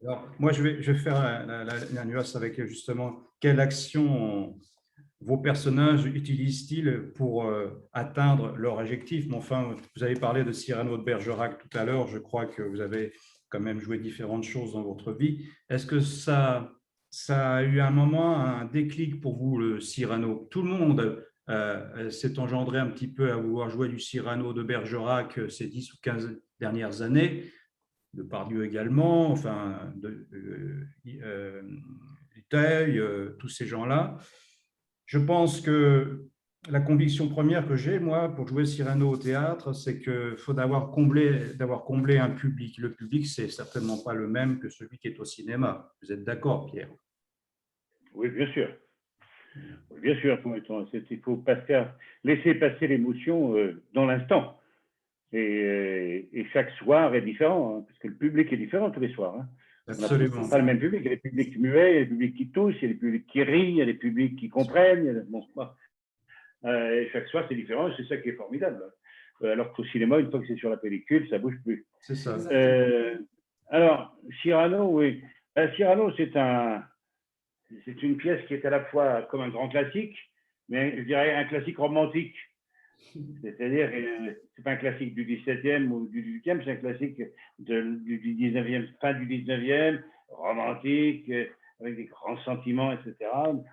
Alors, moi, je vais faire la nuance avec justement quelle action vos personnages utilisent-ils pour atteindre leur objectif. Mais enfin, vous avez parlé de Cyrano de Bergerac tout à l'heure. Je crois que vous avez quand même joué différentes choses dans votre vie. Est-ce que ça a eu un moment, un déclic pour vous, le Cyrano? Tout le monde s'est engendré un petit peu à vouloir jouer du Cyrano de Bergerac ces 10 ou 15 dernières années. Depardieu également, enfin, Dutheil, tous ces gens-là. Je pense que la conviction première que j'ai, moi, pour jouer Cyrano au théâtre, c'est qu'il faut d'avoir comblé un public. Le public, c'est certainement pas le même que celui qui est au cinéma. Vous êtes d'accord, Pierre? Oui, bien sûr. Bien sûr, il faut laisser passer l'émotion dans l'instant. Et chaque soir est différent, hein, parce que le public est différent tous les soirs. Hein. Absolument. On n'a pas le même public. Il y a des publics muets, il y a des publics qui toussent, il y a des publics qui rient, il y a des publics qui comprennent. Et chaque soir, c'est différent, et c'est ça qui est formidable. Alors qu'au cinéma, une fois que c'est sur la pellicule, ça ne bouge plus. C'est ça. Alors, Cyrano, oui. Cyrano, c'est une pièce qui est à la fois comme un grand classique, mais je dirais un classique romantique. C'est-à-dire, c'est pas un classique du 17e ou du 18e, c'est un classique du 19e, fin du 19e, romantique, avec des grands sentiments, etc.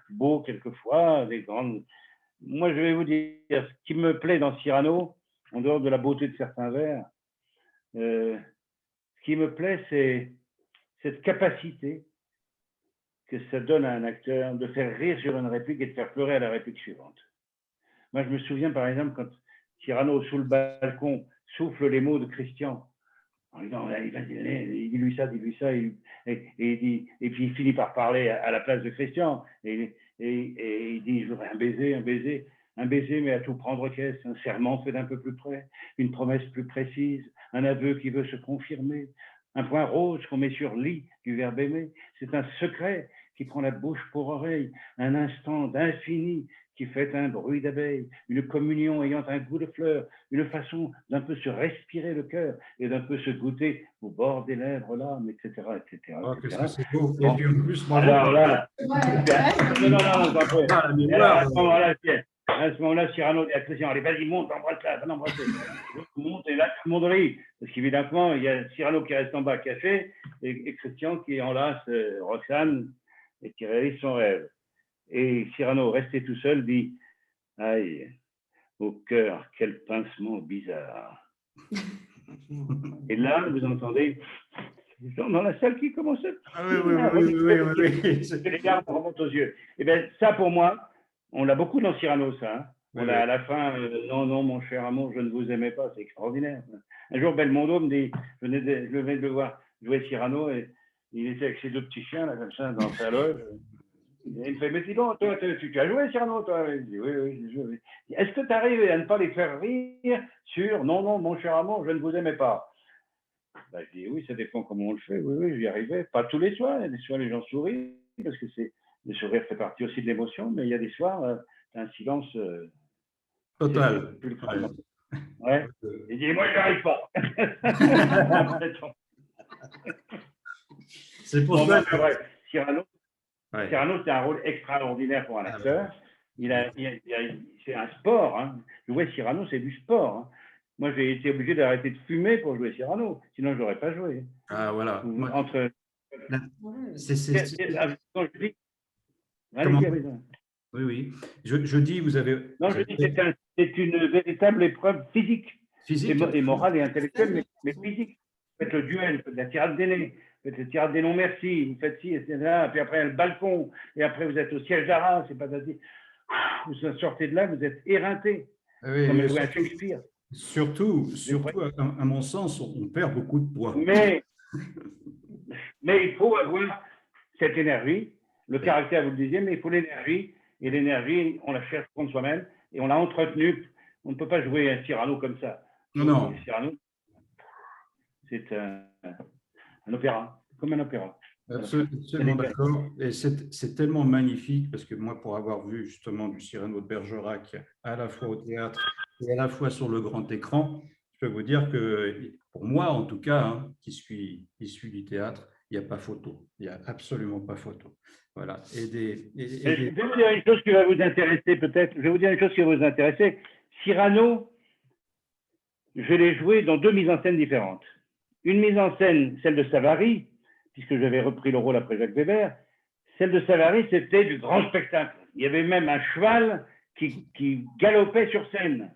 Beau quelquefois, des grandes. Moi, je vais vous dire, ce qui me plaît dans Cyrano, en dehors de la beauté de certains vers, ce qui me plaît, c'est cette capacité que ça donne à un acteur de faire rire sur une réplique et de faire pleurer à la réplique suivante. Moi, je me souviens, par exemple, quand Cyrano, sous le balcon, souffle les mots de Christian, en disant, il dit-lui ça, et puis il finit par parler à la place de Christian, et il dit, je voudrais un baiser, mais à tout prendre caisse, un serment fait d'un peu plus près, une promesse plus précise, un aveu qui veut se confirmer, un point rose qu'on met sur lit du verbe aimer, c'est un secret qui prend la bouche pour oreille, un instant d'infini qui fait un bruit d'abeille, une communion ayant un goût de fleurs, une façon d'un peu se respirer le cœur et d'un peu se goûter au bord des lèvres l'âme, etc., etc. Oh, qu'est-ce que c'est beau. Et puis en plus, moi, alors là, Ouais. à ce moment-là, Cyrano dit à Christian, allez, vas-y, monte, embrasse-la, monte, et là, tout le monde rit. Parce qu'évidemment, il y a Cyrano qui reste en bas caché, et Christian qui enlace Roxane et qui réalise son rêve. Et Cyrano, resté tout seul, dit « Aïe, au cœur, quel pincement bizarre !» Et là, vous entendez les gens dans la salle qui commencent à… Oui. Les larmes remontent aux yeux. Et bien, ça, pour moi, on l'a beaucoup dans Cyrano, ça. Hein. On a à la fin, non, mon cher amour, je ne vous aimais pas, c'est extraordinaire. Un jour, Belmondo me dit, je venais de le voir jouer Cyrano, et il était avec ses deux petits chiens, là, comme ça, dans sa loge. Et il me fait, mais dis donc, toi, tu as joué Cyrano, toi? Je dis, oui, j'ai joué. Est-ce que tu arrives à ne pas les faire rire sur non, mon cher amour, je ne vous aimais pas? Ben, je dis, oui, ça dépend comment on le fait. Oui, j'y arrivais. Pas tous les soirs. Il y a des soirs, les gens sourient, parce que le sourire fait partie aussi de l'émotion, mais il y a des soirs, un silence total. Ouais. Il dit, moi, je n'y arrive pas. C'est pour ça que… Cyrano, c'est un rôle extraordinaire pour un acteur. C'est un sport. Hein. Jouer Cyrano, c'est du sport. Hein. Moi, j'ai été obligé d'arrêter de fumer pour jouer Cyrano. Sinon, je n'aurais pas joué. Ah, voilà. Comment? Allez-y, allez-y. Oui, oui. Je dis, vous avez… Non, je dis que c'est une véritable épreuve physique Physique. et morale et intellectuelle, mais physique. Vous faites le duel, vous faites la tirade des nez, vous faites la tirade des non merci, vous faites ci, etc. Puis après, il y a le balcon, et après, vous êtes au siège d'Arras, c'est pas facile. Vous sortez de là, vous êtes éreinté, Oui, comme oui, jouer à Shakespeare. surtout, à mon sens, on perd beaucoup de poids. Mais il faut avoir cette énergie, le caractère, vous le disiez, mais il faut l'énergie, et l'énergie, on la cherche contre soi-même, et on l'a entretenue. On ne peut pas jouer un Cyrano comme ça. Non, non. Cyrano, c'est un opéra, comme un opéra. Absolument d'accord. Et c'est tellement magnifique parce que moi, pour avoir vu justement du Cyrano de Bergerac à la fois au théâtre et à la fois sur le grand écran, je peux vous dire que pour moi, en tout cas, hein, qui suis issu du théâtre, il n'y a pas photo. Il n'y a absolument pas photo. Voilà. Je vais vous dire une chose qui va vous intéresser peut-être. Je vais vous dire une chose qui va vous intéresser. Cyrano, je l'ai joué dans deux mises en scène différentes. Une mise en scène, celle de Savary, puisque j'avais repris le rôle après Jacques Weber. Celle de Savary, c'était du grand spectacle. Il y avait même un cheval qui galopait sur scène,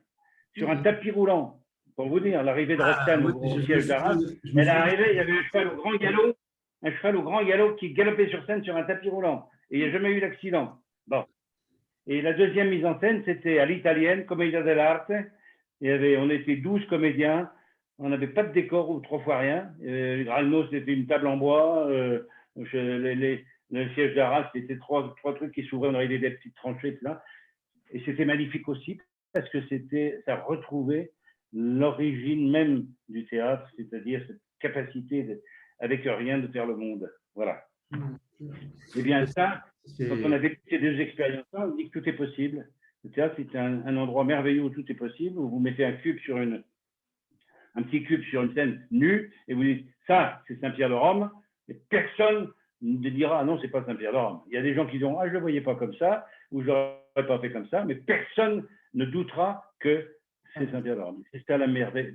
sur un tapis roulant. Pour vous dire, l'arrivée de Roxane au siège d'Arras, elle est arrivée, il y avait un cheval au grand galop qui galopait sur scène sur un tapis roulant. Et il n'y a jamais eu d'accident. Bon. Et la deuxième mise en scène, c'était à l'italienne, Commedia dell'arte. On était 12 comédiens. On n'avait pas de décor ou trois fois rien. Gralno, c'était une table en bois. Le siège d'Arras, c'était trois trucs qui s'ouvraient. On avait des petites tranchées, là. Et c'était magnifique aussi parce que ça retrouvait l'origine même du théâtre, c'est-à-dire cette capacité avec rien de faire le monde. Voilà. Et bien ça, quand on a vécu ces deux expériences, on dit que tout est possible. Le théâtre, c'est un endroit merveilleux où tout est possible, où vous mettez un petit cube sur une scène nue, et vous dites, ça, c'est Saint-Pierre de Rome, et personne ne dira, ah non, c'est pas Saint-Pierre de Rome. Il y a des gens qui diront, ah, je le voyais pas comme ça, ou je l'aurais pas fait comme ça, mais personne ne doutera que c'est Saint-Pierre de Rome. C'est ça la merveille.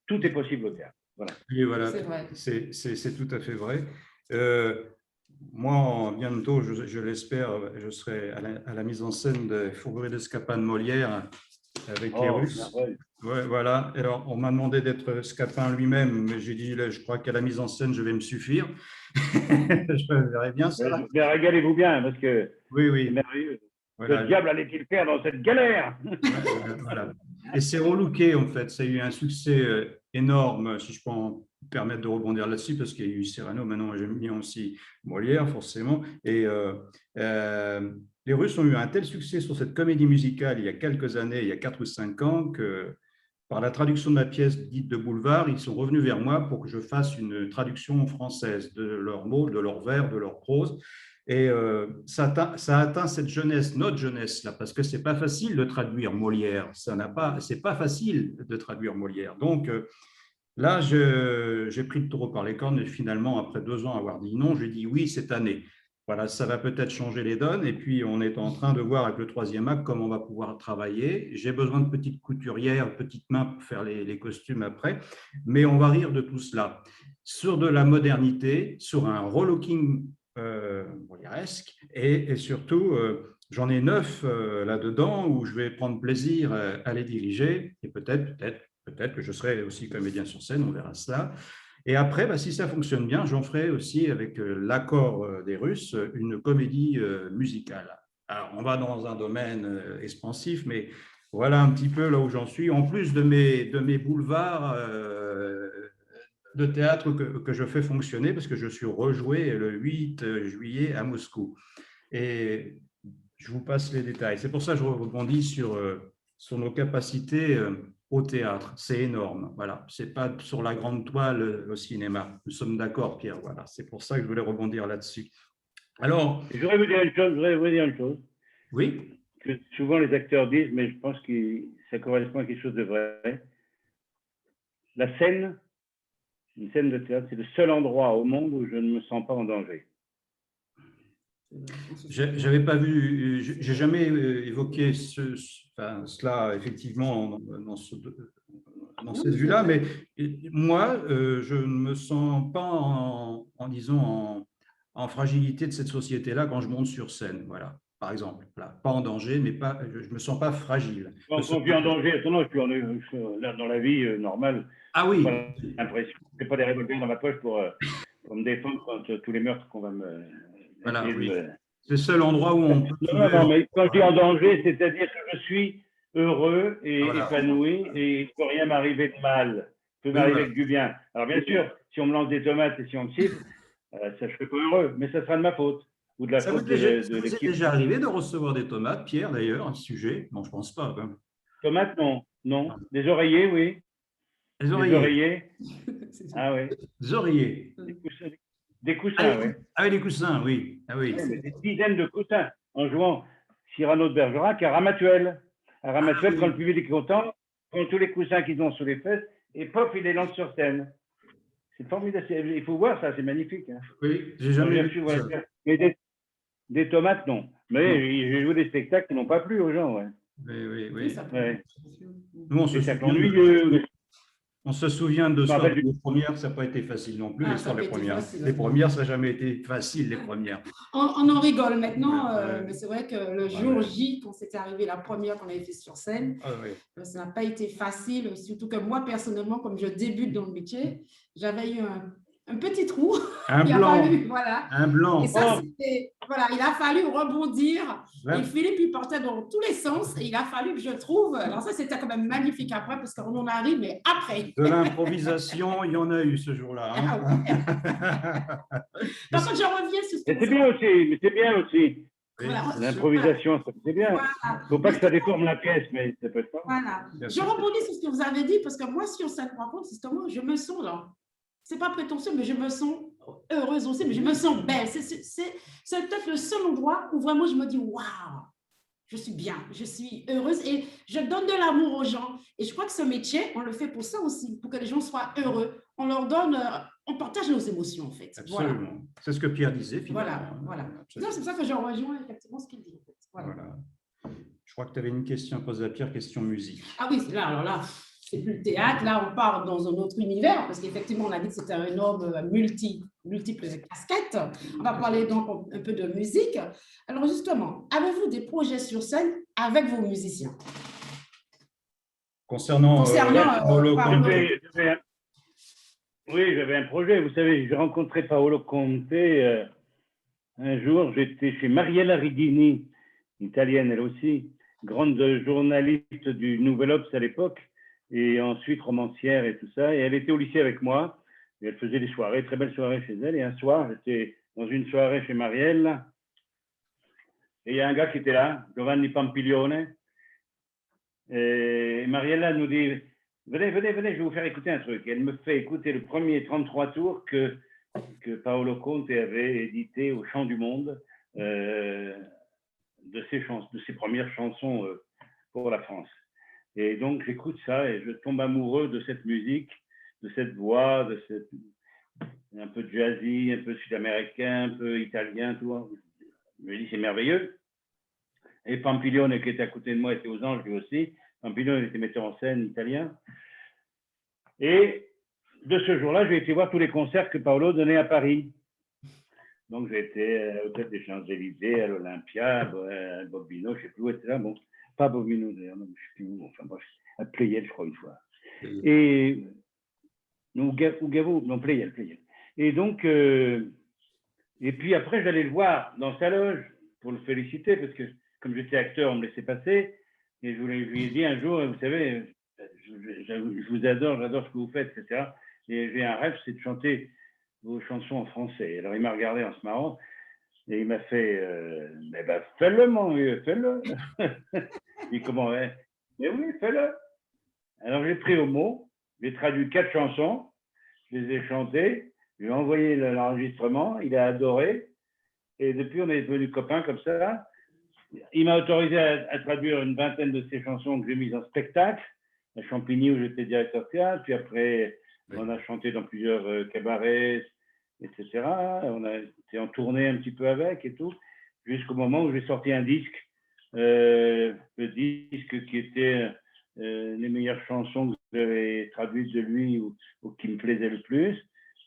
Tout est possible au théâtre. Voilà. Et voilà, c'est tout à fait vrai. Moi, bientôt, je l'espère, je serai à la mise en scène de Fourberie d'Escapin de Molière avec les Russes. Ouais, voilà. Alors, on m'a demandé d'être Scapin lui-même, mais j'ai dit, là, je crois qu'à la mise en scène, je vais me suffire. Je verrai bien ça. Mais régalez-vous bien, parce que oui. C'est merveilleux. Voilà. Le diable allait-il faire dans cette galère? Voilà. Et c'est relooké, en fait. Ça a eu un succès énorme, si je peux me permettre de rebondir là-dessus, parce qu'il y a eu Cyrano, maintenant j'aime bien aussi Molière, forcément. Et les Russes ont eu un tel succès sur cette comédie musicale il y a quelques années, il y a 4 ou 5 ans, que par la traduction de ma pièce dite de boulevard, ils sont revenus vers moi pour que je fasse une traduction française de leurs mots, de leurs vers, de leur prose. Et ça a atteint cette jeunesse, notre jeunesse, là, parce que ce n'est pas facile de traduire Molière. Ce n'est pas facile de traduire Molière. Donc là, j'ai pris le taureau par les cornes et finalement, après 2 ans avoir dit non, j'ai dit oui cette année. Voilà, ça va peut-être changer les donnes. Et puis, on est en train de voir avec le 3e acte comment on va pouvoir travailler. J'ai besoin de petites couturières, petites mains pour faire les costumes après. Mais on va rire de tout cela. Sur de la modernité, sur un relooking molièresque et surtout, j'en ai 9 là-dedans où je vais prendre plaisir à les diriger et peut-être que je serai aussi comédien sur scène, on verra cela. Et après, si ça fonctionne bien, j'en ferai aussi, avec l'accord des Russes, une comédie musicale. Alors, on va dans un domaine expansif, mais voilà un petit peu là où j'en suis. En plus de mes boulevards de théâtre que je fais fonctionner, parce que je suis rejoué le 8 juillet à Moscou. Et je vous passe les détails. C'est pour ça que je rebondis sur nos capacités au théâtre. C'est énorme. Voilà. Ce n'est pas sur la grande toile au cinéma. Nous sommes d'accord, Pierre. Voilà. C'est pour ça que je voulais rebondir là-dessus. Alors, je voudrais vous dire une chose. Oui. Que souvent les acteurs disent, mais je pense que ça correspond à quelque chose de vrai. La scène, une scène de théâtre, c'est le seul endroit au monde où je ne me sens pas en danger. J'avais pas vu, j'ai jamais évoqué cela effectivement dans cette vue-là, mais moi, je ne me sens pas en fragilité de cette société-là quand je monte sur scène. Voilà, par exemple. Voilà. Pas en danger, mais pas, je ne me sens pas fragile. Quand on vit en danger, non, je suis là dans la vie normale. Ah Je n'ai oui, pas l'impression. Je n'ai pas des revolvers dans ma poche pour me défendre contre tous les meurtres qu'on va me voilà, essayer de oui. me. C'est le seul endroit où on peut Non, trouver. non, mais quand je dis en danger, c'est-à-dire que je suis heureux et Voilà. épanoui et il ne peut rien m'arriver de mal. Il peut Oui, m'arriver voilà. que du bien. Alors, bien sûr, si on me lance des tomates et si on me siffle, ça, je ne serai pas heureux, mais ça sera de ma faute ou de la faute Ça de vous est l'équipe. déjà arrivé de recevoir des tomates, Pierre, d'ailleurs, un sujet? Non, je ne pense pas. Hein. Tomates, non. Non. Des oreillers, oui. Les Des oreillers. oreillers. Ah oui. Les oreillers. Des Ah, coussins, oui. les coussins, oui. Ah oui. Mais des dizaines de coussins en jouant Cyrano de Bergerac à Ramatuelle. À Ramatuelle, quand le public est content, prend tous les coussins qu'ils ont sous les fesses et pop, il les lance sur scène. C'est formidable. Il faut voir ça, c'est magnifique. Hein. Oui, j'ai jamais vu ça. Mais des tomates, non. Mais Non. j'ai joué des spectacles qui n'ont pas plu aux gens. Ouais. Oui, oui, Oui, oui. ça peut. Ouais. Nous, Des spectacles ennuyeux. on se souvient de Je me ça. rappelle Les premières, ça n'a pas été facile non plus. Ah, Les ça soirs, peut les être premières. facile. Les premières, ça n'a jamais été facile, les premières. On en rigole maintenant, Ouais. mais c'est vrai que le Ouais. jour J, quand c'était arrivé la première qu'on avait fait sur scène, Ah, oui. ça n'a pas été facile, surtout que moi, personnellement, comme je débute dans le métier, j'avais eu un petit trou. Un Il a blanc. fallu, voilà. Un blanc. Et ça, c'était, voilà, il a fallu rebondir. Ouais. Et Philippe, il portait dans tous les sens. Et il a fallu que je trouve. Alors, ça, c'était quand même magnifique après, parce qu'on en arrive, mais après. De l'improvisation, il y en a eu ce jour-là. Hein. Ah ouais. Par contre, je reviens sur ce que Mais c'est vous bien aussi, mais c'est bien aussi. Voilà. L'improvisation, c'est bien. Voilà. Il ne faut pas que ça déforme la pièce, mais ça peut être pas. Voilà. Bien Je sûr. rebondis sur ce que vous avez dit, parce que moi, sur cette rencontre, justement, je me sens là. C'est pas prétentieux, mais je me sens heureuse aussi, mais je me sens belle. C'est peut-être le seul endroit où vraiment je me dis waouh, je suis bien, je suis heureuse et je donne de l'amour aux gens. Et je crois que ce métier, on le fait pour ça aussi, pour que les gens soient heureux. On leur donne, on partage nos émotions en fait. Absolument. Voilà. C'est ce que Pierre disait finalement. Voilà. C'est pour ça que je rejoins effectivement ce qu'il dit. En fait. Voilà. Je crois que tu avais une question à poser à Pierre, question musique. Ah oui, là, alors là, c'est plus le théâtre. Là, on part dans un autre univers parce qu'effectivement, on a dit que c'était un homme multiple casquettes. On va parler donc un peu de musique. Alors justement, avez-vous des projets sur scène avec vos musiciens? Concernant Paolo Conte. Oui, j'avais un projet. Vous savez, j'ai rencontré Paolo Conte un jour. J'étais chez Mariella Ridini, italienne elle aussi, grande journaliste du Nouvel Obs à l'époque, et ensuite romancière et tout ça. Et elle était au lycée avec moi. Et elle faisait des soirées, très belles soirées chez elle. Et un soir, j'étais dans une soirée chez Mariella. Et il y a un gars qui était là, Giovanni Pampiglione. Et Mariella nous dit, venez, je vais vous faire écouter un truc. Et elle me fait écouter le premier 33 tours que Paolo Conte avait édité au Chant du Monde de ses premières chansons pour la France. Et donc, j'écoute ça et je tombe amoureux de cette musique, de cette voix, un peu jazzy, un peu sud-américain, un peu italien, tout. Je me dis, c'est merveilleux. Et Pampiglione, qui était à côté de moi, était aux Anges lui aussi. Pampiglione était metteur en scène italien. Et de ce jour-là, j'ai été voir tous les concerts que Paolo donnait à Paris. Donc, j'ai été à l'Hôtel des Champs-Élysées, à l'Olympia, à Bobino, je ne sais plus où était là. Bon, pas Bobino d'ailleurs, je ne sais plus où. Enfin bref, à Pleyel, je crois, une fois. Et. Non, Gavo, non, Pleyel. Et donc, et puis après, j'allais le voir dans sa loge pour le féliciter, parce que comme j'étais acteur, on me laissait passer. Et je lui ai dit un jour, vous savez, je vous adore, j'adore ce que vous faites, etc. Et j'ai un rêve, c'est de chanter vos chansons en français. Alors il m'a regardé en se marrant et il m'a fait fais-le, mon vieux, fais-le. Il comment mais oui, fais-le. Alors j'ai pris au mot, j'ai traduit 4 chansons, je les ai chantées, je lui ai envoyé l'enregistrement, il a adoré. Et depuis, on est devenus copains comme ça. Il m'a autorisé à traduire une vingtaine de ses chansons que j'ai mises en spectacle, à Champigny où j'étais directeur théâtre, puis après on a chanté dans plusieurs cabarets, etc. On a été en tournée un petit peu avec et tout, jusqu'au moment où j'ai sorti un disque, le disque qui était les meilleures chansons que j'avais traduites de lui ou qui me plaisaient le plus.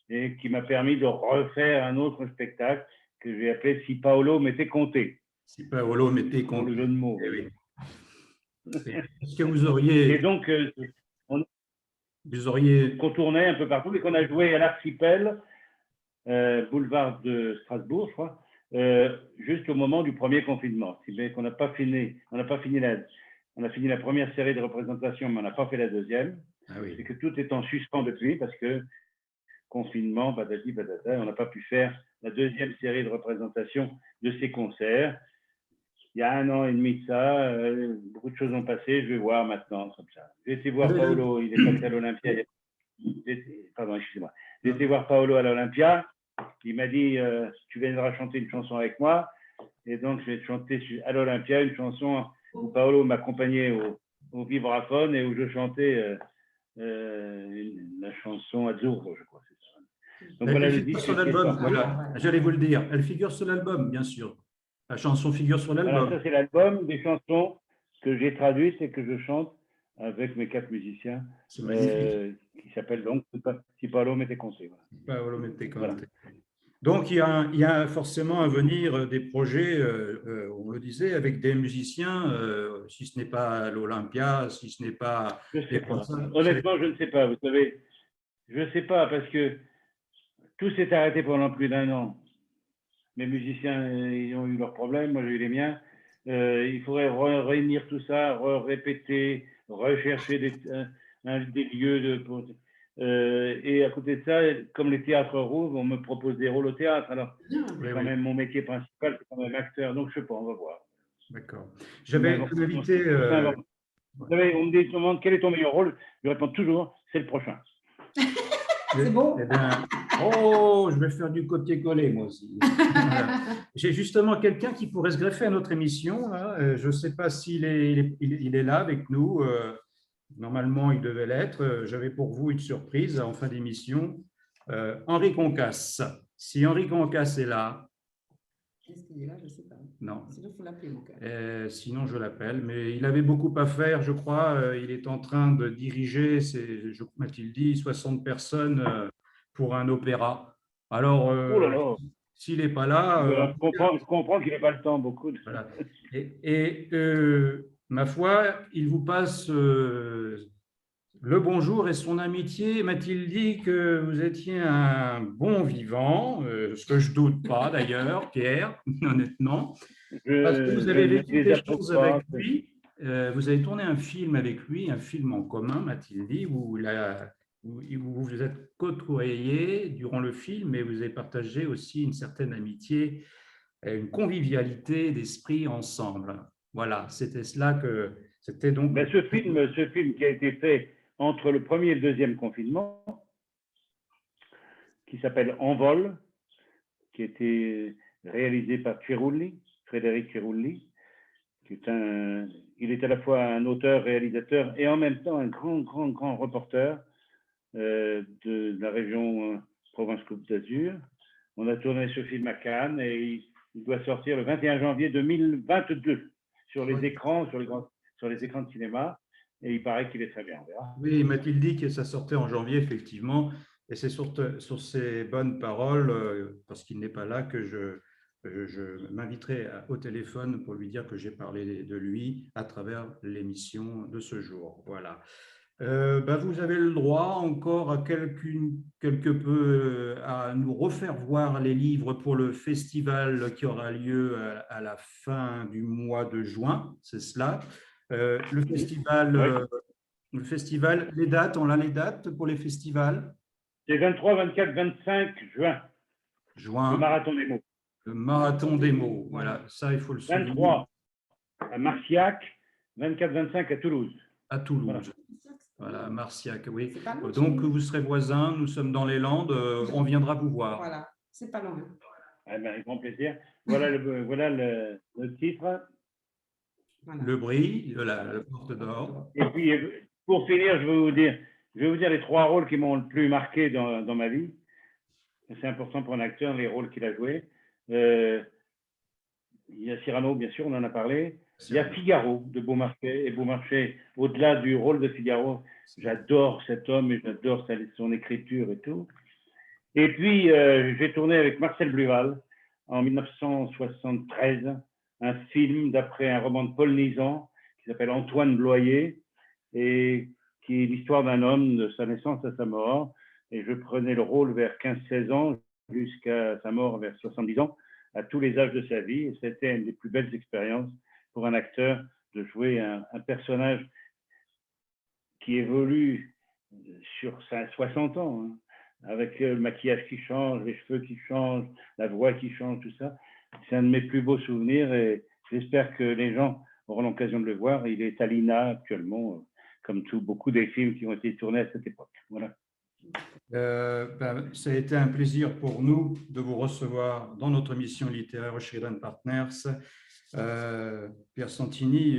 et qui m'a permis de refaire un autre spectacle que j'ai appelé Si Paolo m'était compté. Si Paolo m'était Pour le compté. jeu de mots. Eh oui. Est-ce que vous Et auriez, donc, on contournait un peu partout et qu'on a joué à l'Archipel, boulevard de Strasbourg, je crois, juste au moment du premier confinement. Si bien qu'on n'a pas fini, on a fini la première série de représentations, mais on n'a pas fait la deuxième. Ah oui. C'est que tout est en suspens depuis parce que confinement, patati patata, on n'a pas pu faire la deuxième série de représentations de ces concerts. Il y a 1 an et demi de ça, beaucoup de choses ont passé, je vais voir maintenant, comme ça. J'ai été voir Paolo, il est passé à l'Olympia. Pardon, excusez-moi. J'ai été voir Paolo à l'Olympia, il m'a dit tu viendras chanter une chanson avec moi, et donc je vais chanter à l'Olympia une chanson où Paolo m'accompagnait au vibraphone et où je chantais la chanson Azzurro, je crois. Donc elle figure sur l'album, voilà. J'allais vous le dire. Elle figure sur l'album, bien sûr. La chanson figure sur l'album. Voilà, ça c'est l'album des chansons que j'ai traduites et que je chante avec mes 4 musiciens. C'est magnifique. Qui s'appelle donc Si Paolo m'était compté. Voilà. Paolo m'était compté. Voilà. Donc il y a forcément à venir des projets, on le disait, avec des musiciens, si ce n'est pas l'Olympia, si ce n'est pas. Honnêtement, je ne sais pas. Vous savez, je ne sais pas parce que tout s'est arrêté pendant plus d'1 an. Mes musiciens, ils ont eu leurs problèmes, moi j'ai eu les miens. Il faudrait réunir tout ça, répéter, rechercher des lieux. Et à côté de ça, comme les théâtres rouvrent, on me propose des rôles au théâtre. Alors, c'est quand même mon métier principal, c'est quand même acteur. Donc, je ne sais pas, on va voir. D'accord. J'avais invité. Vous savez, on me demande quel est ton meilleur rôle. Je réponds toujours, c'est le prochain. C'est bon. Eh bien, oh, je vais faire du copier-coller, moi aussi. Voilà. J'ai justement quelqu'un qui pourrait se greffer à notre émission. Là. Je ne sais pas s'il est là avec nous. Normalement, il devait l'être. J'avais pour vous une surprise en fin d'émission. Henri Concasse. Si Henri Concasse est là. Est-ce qu'il est là? Je ne sais pas. Non. Sinon, il faut l'appeler, mon cœur. Sinon, je l'appelle. Mais il avait beaucoup à faire, je crois. Il est en train de diriger, m'a-t-il dit, 60 personnes pour un opéra. Alors, oh là là. s'il n'est pas là… je comprends qu'il n'ait pas le temps, beaucoup. Voilà. Et ma foi, il vous passe le bonjour et son amitié. M'a-t-il dit que vous étiez un bon vivant, ce que je ne doute pas d'ailleurs, Pierre, honnêtement, parce que vous avez vécu des choses avec lui. Vous avez tourné un film avec lui, un film en commun, m'a-t-il dit, où vous vous êtes côtoyés durant le film et vous avez partagé aussi une certaine amitié, une convivialité d'esprit ensemble. Voilà, c'était cela que c'était donc. Ben, ce film qui a été fait entre le premier et le deuxième confinement, qui s'appelle Envol, qui a été réalisé par Frédéric Cirulli, il est à la fois un auteur, réalisateur et en même temps un grand reporter de la région Provence-Côte d'Azur. On a tourné ce film à Cannes et il doit sortir le 21 janvier 2022 sur les écrans, sur les écrans de cinéma. Et il paraît qu'il est très bien. On verra. Oui, m'a-t-il dit que ça sortait en janvier, effectivement. Et c'est sur ces bonnes paroles, parce qu'il n'est pas là, que je m'inviterai au téléphone pour lui dire que j'ai parlé de lui à travers l'émission de ce jour. Voilà. Vous avez le droit encore à quelque peu à nous refaire voir les livres pour le festival qui aura lieu à la fin du mois de juin, c'est cela. Le festival, les dates, on a les dates pour les festivals? C'est 23, 24, 25 juin. Le marathon des mots. Le marathon des mots, voilà, ça il faut le souligner. 23 à Marciac, 24, 25 à Toulouse. À Toulouse. Voilà, Marciac, oui. Donc, vous serez voisins, nous sommes dans les Landes, on viendra vous voir. Voilà, c'est pas loin. Avec grand plaisir. Voilà le titre. Voilà. Le bris, la porte d'or. Et puis, pour finir, je vais vous dire les 3 rôles qui m'ont le plus marqué dans ma vie. C'est important pour un acteur, les rôles qu'il a joués. Il y a Cyrano, bien sûr, on en a parlé. Il y a Figaro de Beaumarchais. Et Beaumarchais, au-delà du rôle de Figaro, j'adore cet homme et j'adore son écriture et tout. Et puis, j'ai tourné avec Marcel Bluval en 1973 un film d'après un roman de Paul Nizan qui s'appelle Antoine Bloyer et qui est l'histoire d'un homme de sa naissance à sa mort. Et je prenais le rôle vers 15-16 ans jusqu'à sa mort vers 70 ans, à tous les âges de sa vie. Et c'était une des plus belles expériences pour un acteur de jouer un personnage qui évolue sur 60 ans, hein, avec le maquillage qui change, les cheveux qui changent, la voix qui change, tout ça. C'est un de mes plus beaux souvenirs et j'espère que les gens auront l'occasion de le voir. Il est à l'INA actuellement, comme beaucoup des films qui ont été tournés à cette époque. Voilà. Ça a été un plaisir pour nous de vous recevoir dans notre émission littéraire Sheridan Partners. Pierre Santini,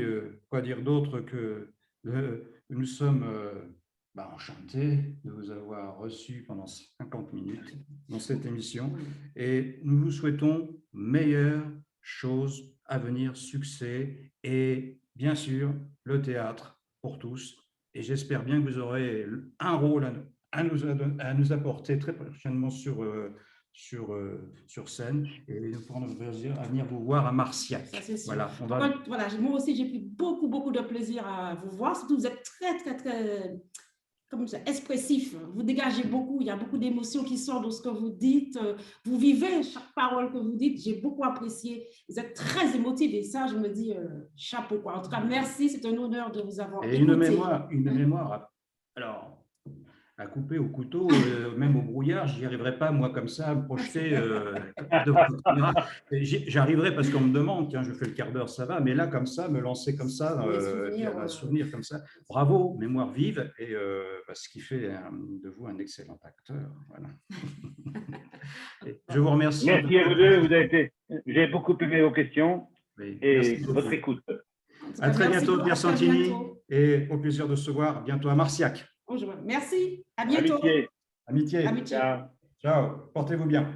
quoi dire d'autre que nous sommes enchantés de vous avoir reçu pendant 50 minutes dans cette émission et nous vous souhaitons meilleures choses à venir, succès et bien sûr le théâtre pour tous. Et j'espère bien que vous aurez un rôle à nous apporter très prochainement sur scène et nous pourrons plaisir à venir vous voir à Marciac. Voilà, moi aussi, j'ai pris beaucoup de plaisir à vous voir. Surtout, vous êtes très expressif. Vous dégagez beaucoup. Il y a beaucoup d'émotions qui sortent de ce que vous dites. Vous vivez chaque parole que vous dites. J'ai beaucoup apprécié. Vous êtes très émotif et ça, je me dis chapeau, quoi. En tout cas, merci. C'est un honneur de vous avoir écouté. Une mémoire. Alors, à couper au couteau, même au brouillard, j'y arriverai pas, moi, comme ça, à me projeter devant la caméra. J'arriverai parce qu'on me demande, tiens, je fais le quart d'heure, ça va, mais là, comme ça, me lancer comme ça, dire un souvenir comme ça. Bravo, mémoire vive, et ce qui fait de vous un excellent acteur. Voilà. Je vous remercie. Merci à vous deux, j'ai beaucoup aimé vos questions et votre écoute. À très bientôt, Pierre Santini, et au plaisir de se voir bientôt à Marciac. Bonjour. Merci. À bientôt. Amitié. Ciao. Ciao. Portez-vous bien.